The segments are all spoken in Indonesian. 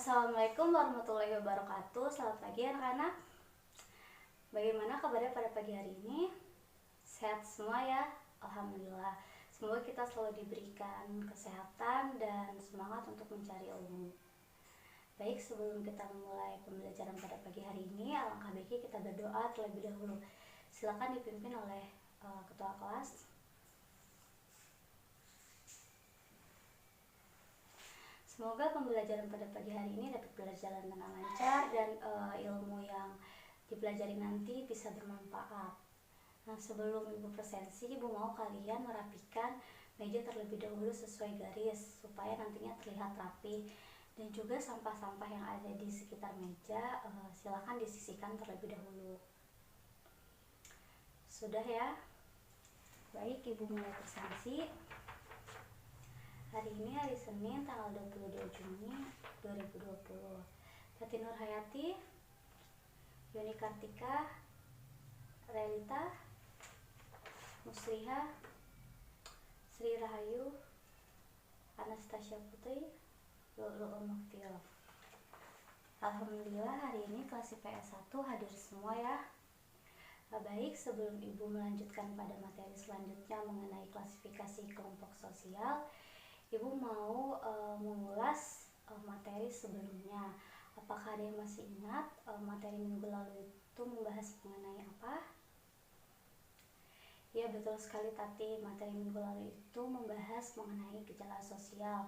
Assalamualaikum warahmatullahi wabarakatuh. Selamat pagi anak-anak. Bagaimana kabarnya pada pagi hari ini? Sehat semua ya? Alhamdulillah. Semoga kita selalu diberikan kesehatan dan semangat untuk mencari ilmu. Baik, sebelum kita memulai pembelajaran pada pagi hari ini, alangkah baiknya kita berdoa terlebih dahulu. Silakan dipimpin oleh ketua kelas. Semoga pembelajaran pada pagi hari ini dapat berjalan dengan lancar dan ilmu yang dipelajari nanti bisa bermanfaat. Nah, sebelum Ibu presensi, Ibu mau kalian merapikan meja terlebih dahulu sesuai garis supaya nantinya terlihat rapi, dan juga sampah-sampah yang ada di sekitar meja silakan disisihkan terlebih dahulu. Sudah ya? Baik, Ibu mulai presensi. Hari ini hari Senin tanggal 22 Juni 2020. Tati Nur Hayati, Yuni Kartika, Relita, Musliha, Sri Rahayu, Anastasia Putri, Lulu Muktio. Alhamdulillah hari ini kelas IPS 1 hadir semua ya. Baik, sebelum Ibu melanjutkan pada materi selanjutnya mengenai klasifikasi kelompok sosial, Ibu mau mengulas materi sebelumnya. Apakah ada yang masih ingat materi minggu lalu itu membahas mengenai apa? Ya, betul sekali Tati, materi minggu lalu itu membahas mengenai gejala sosial.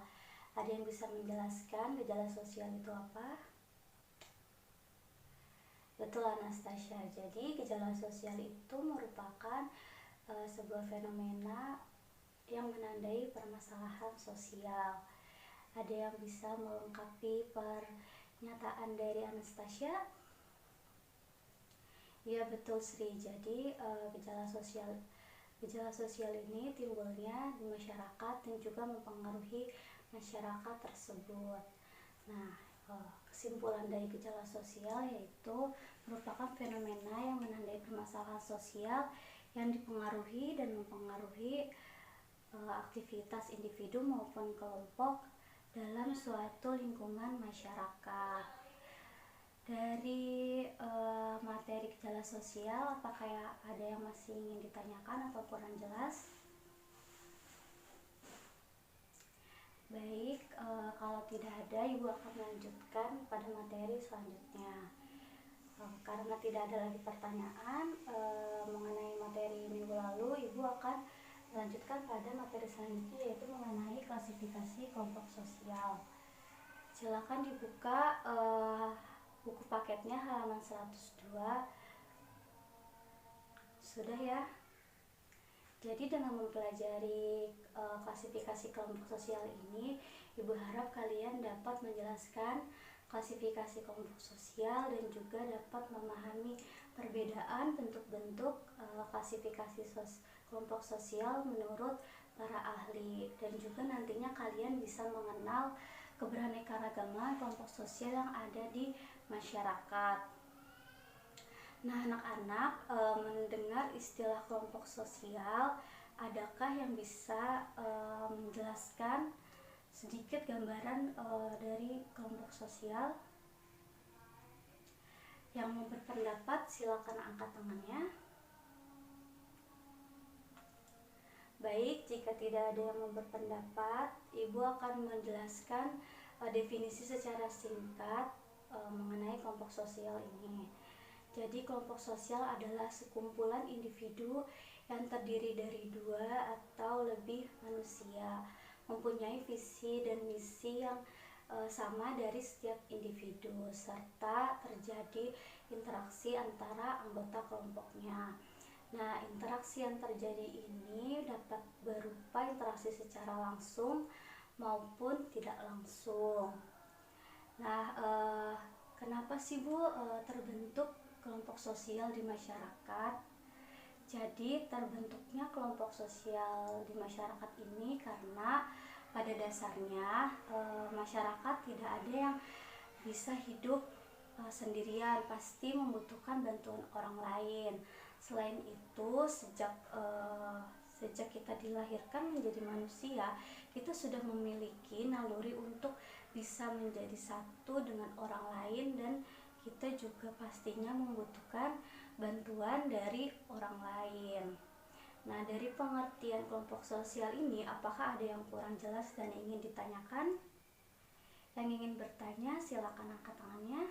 Ada yang bisa menjelaskan gejala sosial itu apa? Betul Anastasia, jadi gejala sosial itu merupakan sebuah fenomena yang menandai permasalahan sosial. Ada yang bisa melengkapi pernyataan dari Anastasia? Ya, betul Sri. Jadi gejala sosial ini timbulnya di masyarakat dan juga mempengaruhi masyarakat tersebut. Nah, kesimpulan dari gejala sosial yaitu merupakan fenomena yang menandai permasalahan sosial yang dipengaruhi dan mempengaruhi aktivitas individu maupun kelompok dalam suatu lingkungan masyarakat. Dari materi gejala sosial, apakah ada yang masih ingin ditanyakan atau kurang jelas? Baik, kalau tidak ada, Ibu akan melanjutkan pada materi selanjutnya. Karena tidak ada lagi pertanyaan mengenai materi minggu lalu, Ibu akan melanjutkan pada materi selanjutnya, yaitu mengenai klasifikasi kelompok sosial. Silakan dibuka buku paketnya halaman 102. Sudah ya? Jadi dengan mempelajari klasifikasi kelompok sosial ini, Ibu harap kalian dapat menjelaskan klasifikasi kelompok sosial dan juga dapat memahami perbedaan bentuk-bentuk klasifikasi kelompok sosial menurut para ahli, dan juga nantinya kalian bisa mengenal keberaneka-ragaman kelompok sosial yang ada di masyarakat. Nah, anak-anak mendengar istilah kelompok sosial, adakah yang bisa menjelaskan sedikit gambaran dari kelompok sosial? Yang mau berpendapat silakan angkat tangannya. Baik, jika tidak ada yang mau berpendapat, Ibu akan menjelaskan definisi secara singkat mengenai kelompok sosial ini. Jadi kelompok sosial adalah sekumpulan individu yang terdiri dari 2 atau lebih manusia, mempunyai visi dan misi yang sama dari setiap individu, serta terjadi interaksi antara anggota kelompoknya. Nah, interaksi yang terjadi ini dapat berupa interaksi secara langsung maupun tidak langsung. Nah, kenapa sih Bu terbentuk kelompok sosial di masyarakat? Jadi terbentuknya kelompok sosial di masyarakat ini karena pada dasarnya masyarakat tidak ada yang bisa hidup sendirian, pasti membutuhkan bantuan orang lain. Selain itu, sejak Sejak kita dilahirkan menjadi manusia, kita sudah memiliki naluri untuk bisa menjadi satu dengan orang lain, dan kita juga pastinya membutuhkan bantuan dari orang lain. Nah, dari pengertian kelompok sosial ini, apakah ada yang kurang jelas dan ingin ditanyakan? Yang ingin bertanya, silakan angkat tangannya.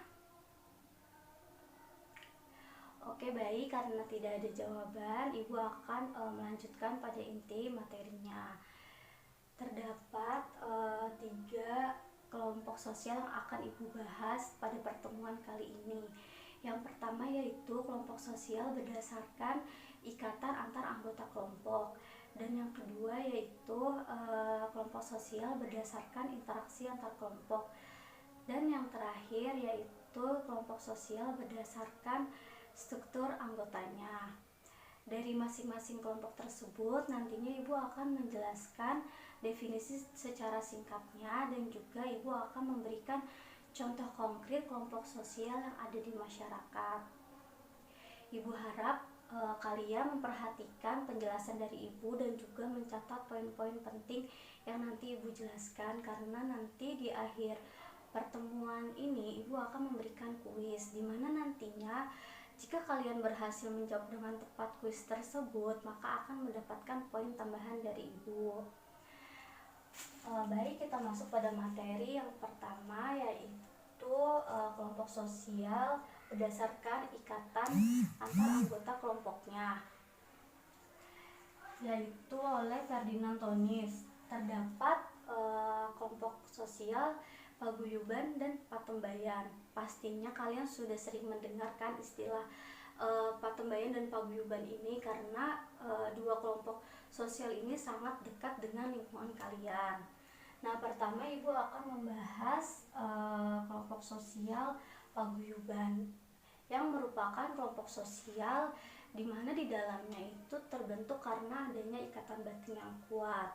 Oke, baik, karena tidak ada jawaban, Ibu akan melanjutkan pada inti materinya. Terdapat 3 kelompok sosial yang akan Ibu bahas pada pertemuan kali ini. Yang pertama yaitu kelompok sosial berdasarkan ikatan antar anggota kelompok, dan yang kedua yaitu kelompok sosial berdasarkan interaksi antar kelompok, dan yang terakhir yaitu kelompok sosial berdasarkan struktur anggotanya. Dari masing-masing kelompok tersebut nantinya Ibu akan menjelaskan definisi secara singkatnya, dan juga Ibu akan memberikan contoh konkret kelompok sosial yang ada di masyarakat. Ibu harap kalian memperhatikan penjelasan dari Ibu dan juga mencatat poin-poin penting yang nanti Ibu jelaskan, karena nanti di akhir pertemuan ini Ibu akan memberikan kuis, di mana nantinya jika kalian berhasil menjawab dengan tepat kuis tersebut, maka akan mendapatkan poin tambahan dari Ibu. Baik, kita masuk pada materi yang pertama, yaitu kelompok sosial berdasarkan ikatan antar anggota kelompoknya, yaitu oleh Ferdinand Tonis. Terdapat kelompok sosial paguyuban dan patembayan. Pastinya kalian sudah sering mendengarkan istilah patembayan dan paguyuban ini, karena dua kelompok sosial ini sangat dekat dengan lingkungan kalian. Nah, pertama Ibu akan membahas kelompok sosial paguyuban, yang merupakan kelompok sosial di mana di dalamnya itu terbentuk karena adanya ikatan batin yang kuat.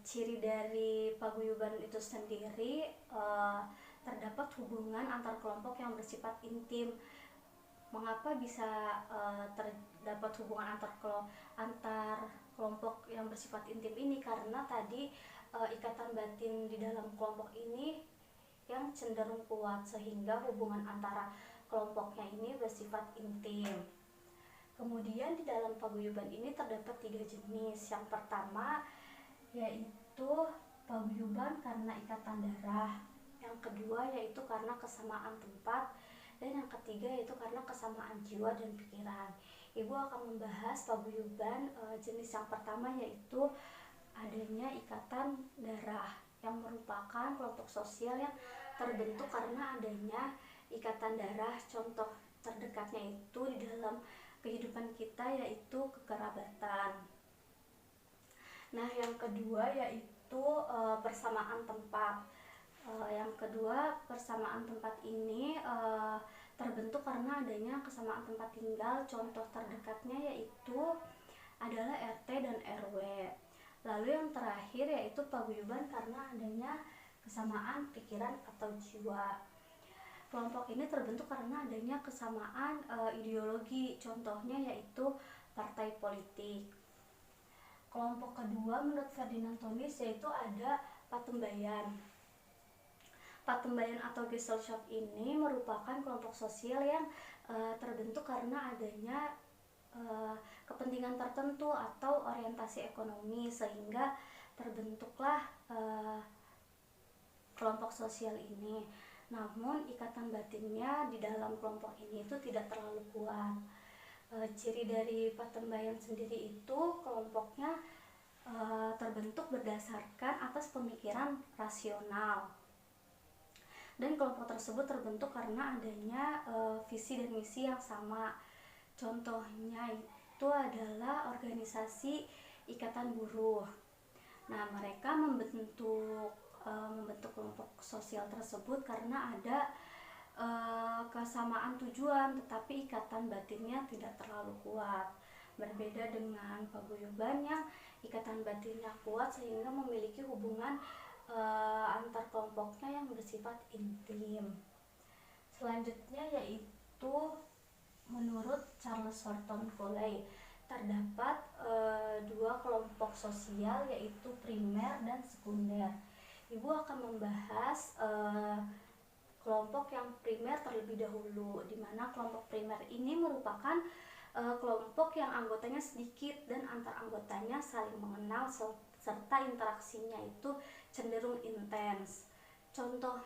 Ciri dari paguyuban itu sendiri, terdapat hubungan antar kelompok yang bersifat intim. Mengapa bisa terdapat hubungan antar kelompok yang bersifat intim ini? Karena tadi ikatan batin di dalam kelompok ini yang cenderung kuat, sehingga hubungan antara kelompoknya ini bersifat intim. Kemudian di dalam paguyuban ini terdapat 3 jenis. Yang pertama yaitu paguyuban karena ikatan darah, yang kedua yaitu karena kesamaan tempat, dan yang ketiga yaitu karena kesamaan jiwa dan pikiran. Ibu akan membahas paguyuban jenis yang pertama, yaitu adanya ikatan darah, yang merupakan kelompok sosial yang terbentuk karena adanya ikatan darah. Contoh terdekatnya itu di dalam kehidupan kita yaitu kekerabatan. Nah, yang kedua yaitu persamaan tempat. Yang kedua, persamaan tempat ini terbentuk karena adanya kesamaan tempat tinggal. Contoh terdekatnya yaitu adalah RT dan RW. Lalu yang terakhir yaitu paguyuban karena adanya kesamaan pikiran atau jiwa. Kelompok ini terbentuk karena adanya kesamaan ideologi. Contohnya yaitu partai politik. Kelompok kedua menurut Ferdinand Tonis yaitu ada patembayan. Patembayan atau Gesellschaft ini merupakan kelompok sosial yang terbentuk karena adanya kepentingan tertentu atau orientasi ekonomi, sehingga terbentuklah kelompok sosial ini. Namun ikatan batinnya di dalam kelompok ini itu tidak terlalu kuat. Ciri dari patembayan sendiri itu kelompoknya terbentuk berdasarkan atas pemikiran rasional, dan kelompok tersebut terbentuk karena adanya visi dan misi yang sama. Contohnya itu adalah organisasi ikatan buruh. Nah, mereka membentuk kelompok sosial tersebut karena ada kesamaan tujuan, tetapi ikatan batinnya tidak terlalu kuat. Berbeda dengan paguyuban yang ikatan batinnya kuat sehingga memiliki hubungan antar kelompoknya yang bersifat intim. Selanjutnya yaitu menurut Charles Horton Foley terdapat 2 dua kelompok sosial, yaitu primer dan sekunder. Ibu akan membahas kelompok yang primer terlebih dahulu, di mana kelompok primer ini merupakan kelompok yang anggotanya sedikit dan antar anggotanya saling mengenal serta interaksinya itu cenderung intens. Contoh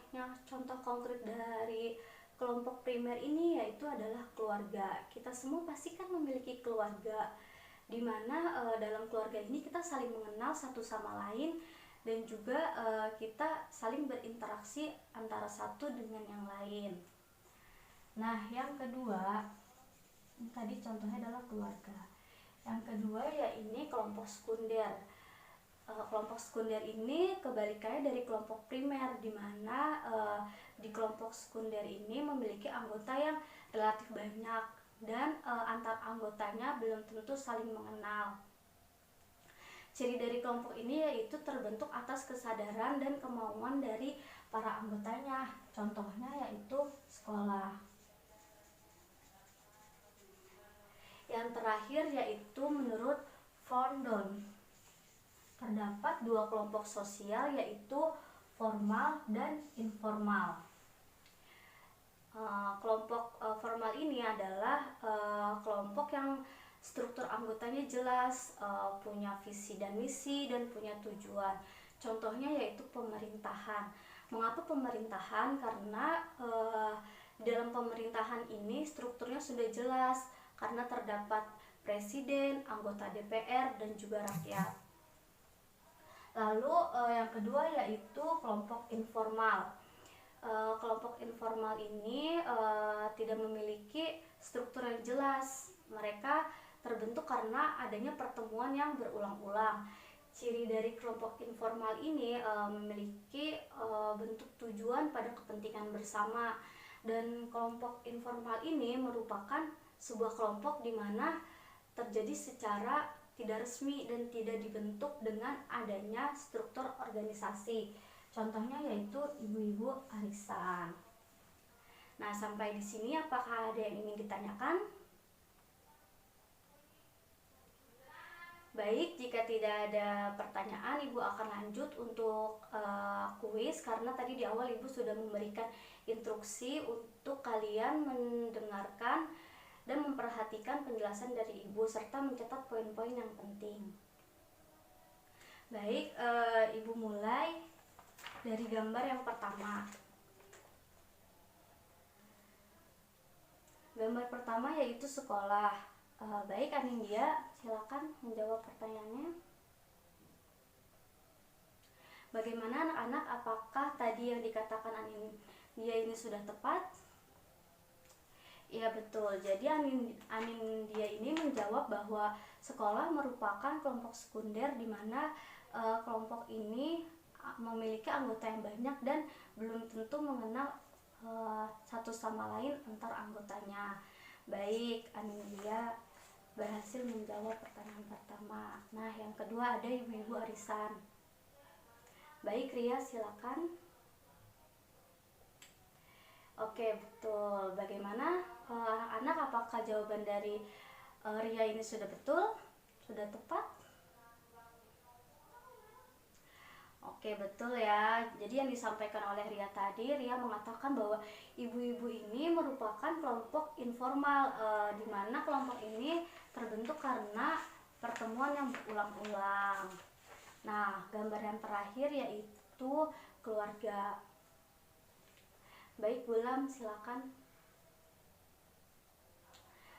konkret dari kelompok primer ini yaitu adalah keluarga. Kita semua pasti kan memiliki keluarga, di mana dalam keluarga ini kita saling mengenal satu sama lain dan juga kita saling berinteraksi antara satu dengan yang lain. Nah, yang kedua, tadi contohnya adalah keluarga. Yang kedua yaitu kelompok sekunder. Kelompok sekunder ini kebalikannya dari kelompok primer, di mana di kelompok sekunder ini memiliki anggota yang relatif banyak dan antar anggotanya belum tentu saling mengenal. Ciri dari kelompok ini yaitu terbentuk atas kesadaran dan kemauan dari para anggotanya. Contohnya yaitu sekolah. Yang terakhir yaitu menurut Fondon, terdapat dua kelompok sosial yaitu formal dan informal. Kelompok formal ini adalah kelompok yang struktur anggotanya jelas, punya visi dan misi, dan punya tujuan. Contohnya yaitu pemerintahan. Mengapa pemerintahan? Karena dalam pemerintahan ini strukturnya sudah jelas, karena terdapat presiden, anggota DPR, dan juga rakyat. Lalu yang kedua yaitu kelompok informal. Kelompok informal ini tidak memiliki struktur yang jelas. Mereka terbentuk karena adanya pertemuan yang berulang-ulang. Ciri dari kelompok informal ini memiliki bentuk tujuan pada kepentingan bersama, dan kelompok informal ini merupakan sebuah kelompok di mana terjadi secara tidak resmi dan tidak dibentuk dengan adanya struktur organisasi. Contohnya yaitu ibu-ibu arisan. Nah, sampai di sini apakah ada yang ingin ditanyakan? Baik, jika tidak ada pertanyaan, Ibu akan lanjut untuk kuis, karena tadi di awal Ibu sudah memberikan instruksi untuk kalian mendengarkan dan memperhatikan penjelasan dari Ibu serta mencatat poin-poin yang penting. Baik, Ibu mulai dari gambar yang pertama. Gambar pertama yaitu sekolah. Baik, Anindya, silakan menjawab pertanyaannya. Bagaimana anak-anak, apakah tadi yang dikatakan Anindya ini sudah tepat? Iya, betul. Jadi Anindya ini menjawab bahwa sekolah merupakan kelompok sekunder, di mana kelompok ini memiliki anggota yang banyak dan belum tentu mengenal satu sama lain antar anggotanya. Baik, Anindya berhasil menjawab pertanyaan pertama. Nah, yang kedua ada ibu-ibu arisan. Baik, Ria, silakan. Oke, betul. Bagaimana anak-anak, apakah jawaban dari Ria ini sudah betul? Sudah tepat? Oke, betul ya. Jadi yang disampaikan oleh Ria tadi, Ria mengatakan bahwa ibu-ibu ini merupakan kelompok informal, di mana kelompok ini terbentuk karena pertemuan yang berulang-ulang. Nah, gambar yang terakhir yaitu keluarga. Baik, Gulam, silakan.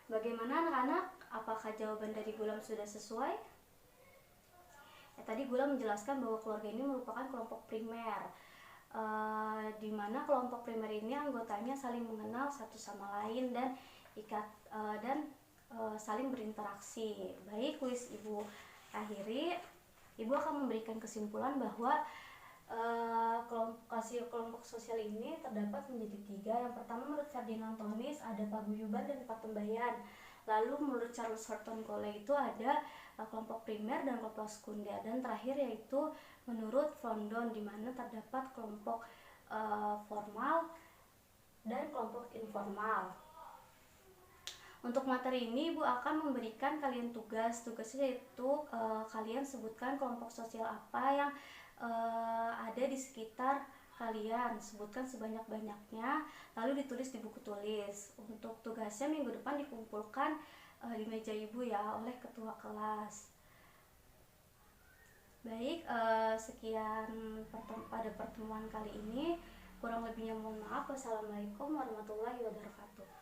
Bagaimana anak-anak? Apakah jawaban dari Gulam sudah sesuai? Tadi Gulam menjelaskan bahwa keluarga ini merupakan kelompok primer, di mana kelompok primer ini anggotanya saling mengenal satu sama lain dan saling berinteraksi. Baik, kuis Ibu akhiri. Ibu akan memberikan kesimpulan bahwa kelompok sosial ini terdapat menjadi 3. Yang pertama, menurut Ferdinand Tonis ada paguyuban dan patembayan. Lalu menurut Charles Horton Cole itu ada kelompok primer dan kelompok sekunder. Dan terakhir yaitu menurut Fondon, di mana terdapat kelompok formal dan kelompok informal. Untuk materi ini Ibu akan memberikan kalian tugas. Tugasnya yaitu kalian sebutkan kelompok sosial apa yang ada di sekitar kalian, sebutkan sebanyak-banyaknya, lalu ditulis di buku tulis. Untuk tugasnya minggu depan dikumpulkan di meja Ibu ya oleh ketua kelas. Baik, sekian pada pertemuan kali ini. Kurang lebihnya mohon maaf. Wassalamualaikum warahmatullahi wabarakatuh.